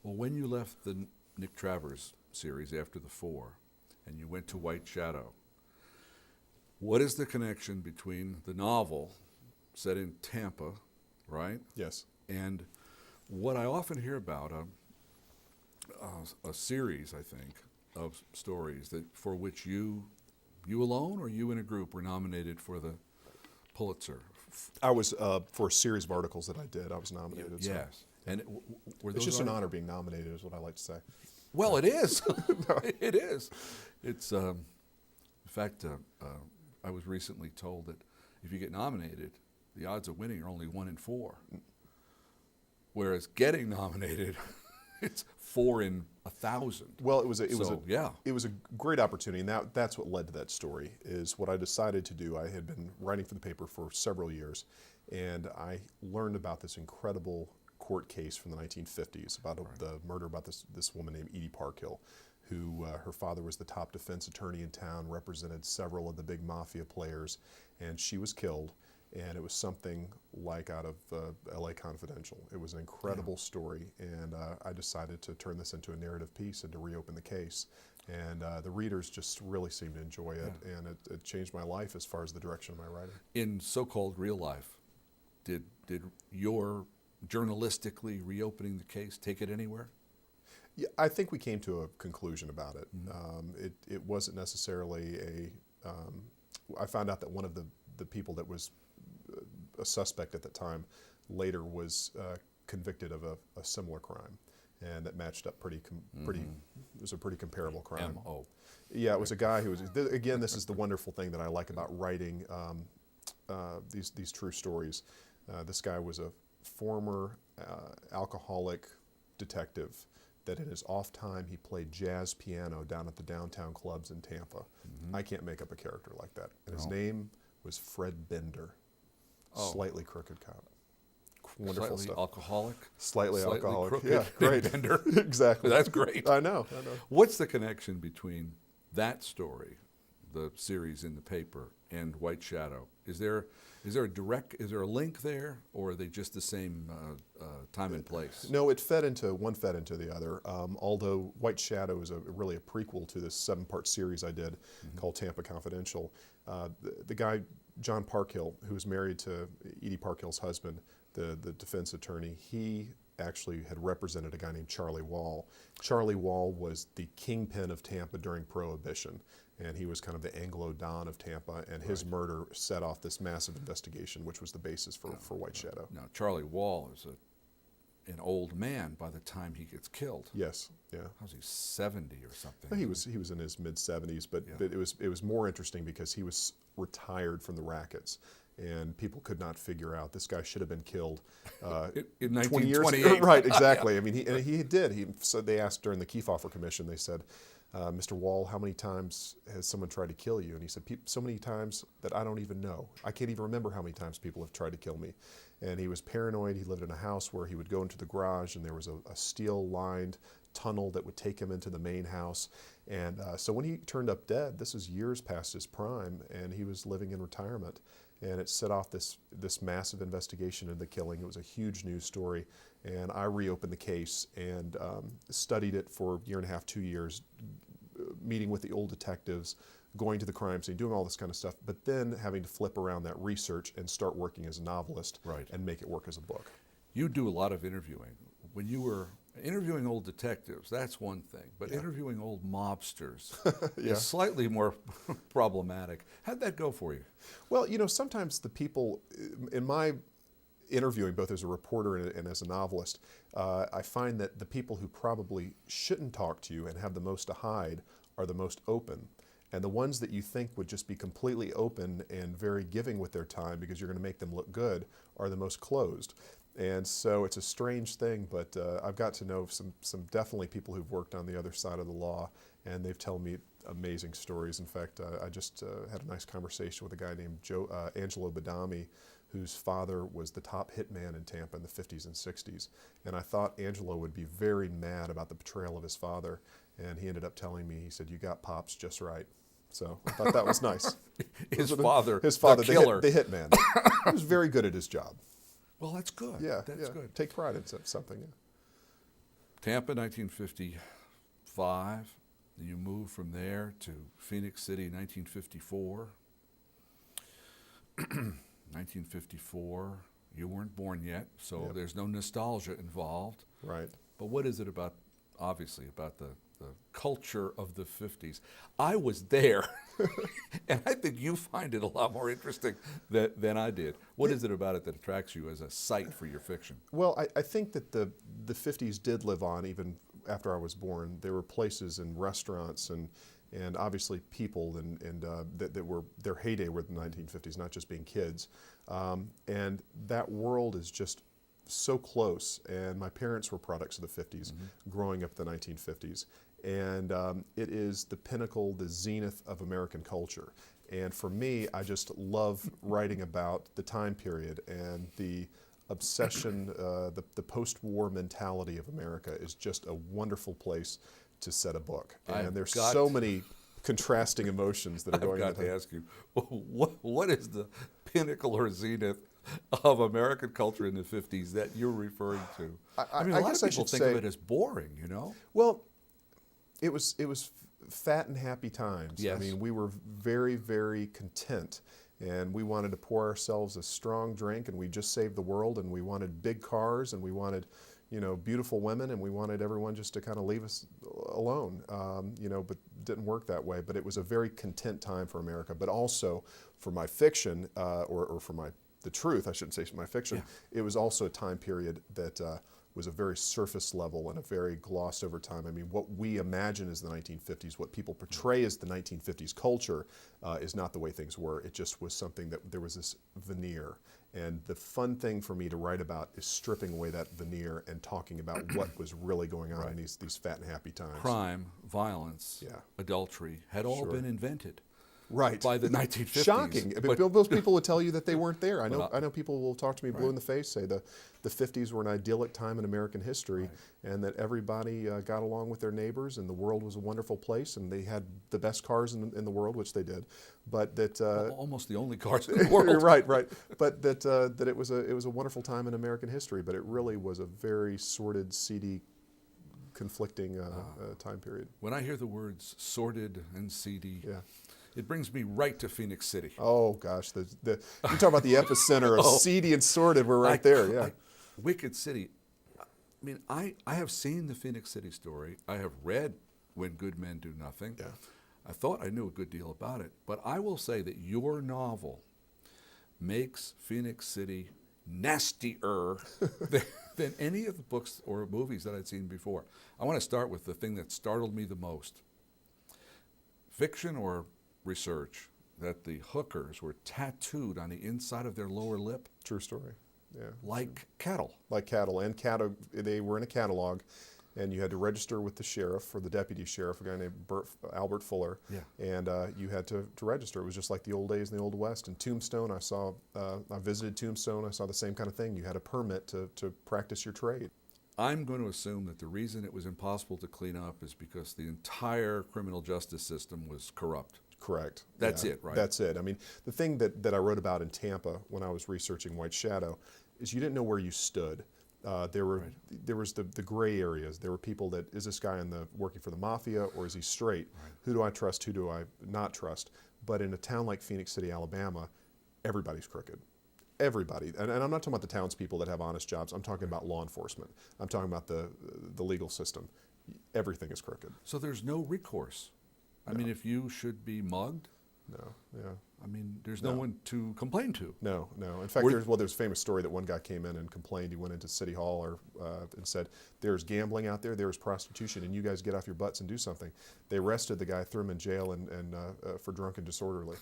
Well, when you left the Nick Travers series after the 4 and you went to White Shadow, what is the connection between the novel set in Tampa, right? Yes. And what I often hear about a series, I think, of stories that for which you alone or you in a group were nominated for the Pulitzer. I was, for a series of articles that I did, I was nominated. Yes. So. And were those It's just an articles? honor being nominated is what I like to say. Well, it is. It is. It's, in fact, I was recently told that if you get nominated, the odds of winning are only 1 in 4. Whereas getting nominated, it's 4 in 1,000. Well, it was a great opportunity, and that's what led to that story. Is what I decided to do. I had been writing for the paper for several years, and I learned about this incredible court case from the 1950s about the murder about this woman named Edie Parkhill, who her father was the top defense attorney in town, represented several of the big mafia players, and she was killed. And it was something like out of L.A. Confidential. It was an incredible story, and I decided to turn this into a narrative piece and to reopen the case. And the readers just really seemed to enjoy it, and it changed my life as far as the direction of my writing. In so-called real life, did your journalistically reopening the case take it anywhere? Yeah, I think we came to a conclusion about it. Mm-hmm. It wasn't necessarily I found out that one of the people that was a suspect at the time later was convicted of a similar crime, and that matched up pretty. It was a pretty comparable crime. M.O. Yeah, it was a guy who was. Again, this is the wonderful thing that I like about writing these true stories. This guy was a former alcoholic detective that in his off time he played jazz piano down at the downtown clubs in Tampa. I can't make up a character like that. And his name was Fred Bender. Slightly crooked cop. Wonderful Slightly stuff. alcoholic. Slightly alcoholic. Crooked, yeah, great. Bender. Exactly. That's great. I know. What's the connection between that story, the series in the paper, and White Shadow? Is there a link there, or are they just the same time and place? No, one fed into the other. Although White Shadow is really a prequel to this 7-part series I did called Tampa Confidential. The guy, John Parkhill, who was married to Edie Parkhill's husband, the defense attorney, he actually had represented a guy named Charlie Wall. Charlie Wall was the kingpin of Tampa during Prohibition, and he was kind of the Anglo-Don of Tampa, and his murder set off this massive investigation, which was the basis for White Shadow. Now, Charlie Wall is an old man by the time he gets killed. Yes, yeah. How's he, 70 or something? He was in his mid-70s, but it was more interesting because he was retired from the rackets, and people could not figure out this guy should have been killed in 20 years 1928. Right, exactly. I mean, he did. So they asked during the Kefauver Commission. They said, "Mr. Wall, how many times has someone tried to kill you?" And he said, "So many times that I don't even know. I can't even remember how many times people have tried to kill me." And he was paranoid. He lived in a house where he would go into the garage, and there was a steel-lined tunnel that would take him into the main house. And so when he turned up dead, this was years past his prime, and he was living in retirement. And it set off this massive investigation into the killing. It was a huge news story. And I reopened the case and studied it for a year and a half, 2 years, meeting with the old detectives, going to the crime scene, doing all this kind of stuff, but then having to flip around that research and start working as a novelist and make it work as a book. You do a lot of interviewing. When you were interviewing old detectives, that's one thing, but interviewing old mobsters is slightly more problematic. How'd that go for you? Well, sometimes the people, in my interviewing, both as a reporter and as a novelist, I find that the people who probably shouldn't talk to you and have the most to hide are the most open. And the ones that you think would just be completely open and very giving with their time because you're going to make them look good are the most closed. And so it's a strange thing, but I've got to know some definitely people who've worked on the other side of the law, and they've told me amazing stories. In fact, I just had a nice conversation with a guy named Angelo Badami, whose father was the top hitman in Tampa in the 50s and 60s. And I thought Angelo would be very mad about the betrayal of his father, and he ended up telling me, he said, "You got Pops just right." So I thought that was nice. His father, the killer. The hitman. He was very good at his job. Well, that's good. Yeah, that's good. Take pride in something. Tampa, 1955. You move from there to Phoenix City, 1954. 1954, you weren't born yet, so Yep. there's no nostalgia involved. Right. But what is it about, obviously, about the culture of the 50s? I was there, and I think you find it a lot more interesting than I did. What is it about it that attracts you as a site for your fiction? Well, I think that the 50s did live on even after I was born. There were places and restaurants and obviously people that were their heyday were the 1950s, not just being kids. And that world is just so close. And my parents were products of the 50s, growing up in the 1950s. And it is the pinnacle, the zenith of American culture. And for me, I just love writing about the time period and the obsession, the post-war mentality of America is just a wonderful place to set a book. And there's so many contrasting emotions that are going on. I've got to ask you, what is the pinnacle or zenith of American culture in the 50s that you're referring to? I mean, a lot of people think of it as boring, you know? Well, it was fat and happy times. Yes. I mean, we were very, very content. And we wanted to pour ourselves a strong drink, and we just saved the world, and we wanted big cars, and we wanted, beautiful women, and we wanted everyone just to kind of leave us alone, but didn't work that way. But it was a very content time for America. But also for my fiction, or for the truth, I shouldn't say my fiction, it was also a time period that was a very surface level and a very glossed over time. I mean, what we imagine as the 1950s, what people portray as the 1950s culture is not the way things were. It just was something that there was this veneer. And the fun thing for me to write about is stripping away that veneer and talking about what was really going on in these fat and happy times. Crime, violence, adultery had all been invented. Right. By the 1950s. Shocking. I mean, most people would tell you that they weren't there. I know people will talk to me blue in the face, say the 50s were an idyllic time in American history, and that everybody got along with their neighbors, and the world was a wonderful place, and they had the best cars in the world, which they did. But that almost the only cars in the world. Right. But that it was a wonderful time in American history, but it really was a very sordid, seedy, conflicting time period. When I hear the words sordid and seedy, it brings me right to Phoenix City. Oh gosh, you talk about the epicenter of seedy and sordid. We're right there. Yeah, Wicked City. I mean, I have seen the Phoenix City story. I have read When Good Men Do Nothing. Yeah. I thought I knew a good deal about it, but I will say that your novel makes Phoenix City nastier than any of the books or movies that I'd seen before. I want to start with the thing that startled me the most. Fiction or research that the hookers were tattooed on the inside of their lower lip. True story. Yeah. Like cattle. Like cattle. And they were in a catalog, and you had to register with the sheriff or the deputy sheriff, a guy named Albert Fuller. Yeah. And you had to register. It was just like the old days in the Old West. In Tombstone, I visited Tombstone. I saw the same kind of thing. You had a permit to practice your trade. I'm going to assume that the reason it was impossible to clean up is because the entire criminal justice system was corrupt. Correct. That's it, right? That's it. I mean, the thing that I wrote about in Tampa when I was researching White Shadow is you didn't know where you stood. There was the gray areas. There were people that, is this guy working for the mafia, or is he straight? Right. Who do I trust? Who do I not trust? But in a town like Phoenix City, Alabama, everybody's crooked. Everybody. And I'm not talking about the townspeople that have honest jobs. I'm talking about law enforcement. I'm talking about the legal system. Everything is crooked. So there's no recourse. I mean, if you should be mugged, I mean, there's no one to complain to. No. In fact, there's a famous story that one guy came in and complained. He went into City Hall and said, "There's gambling out there, there's prostitution, and you guys get off your butts and do something." They arrested the guy, threw him in jail, and for drunk and disorderly.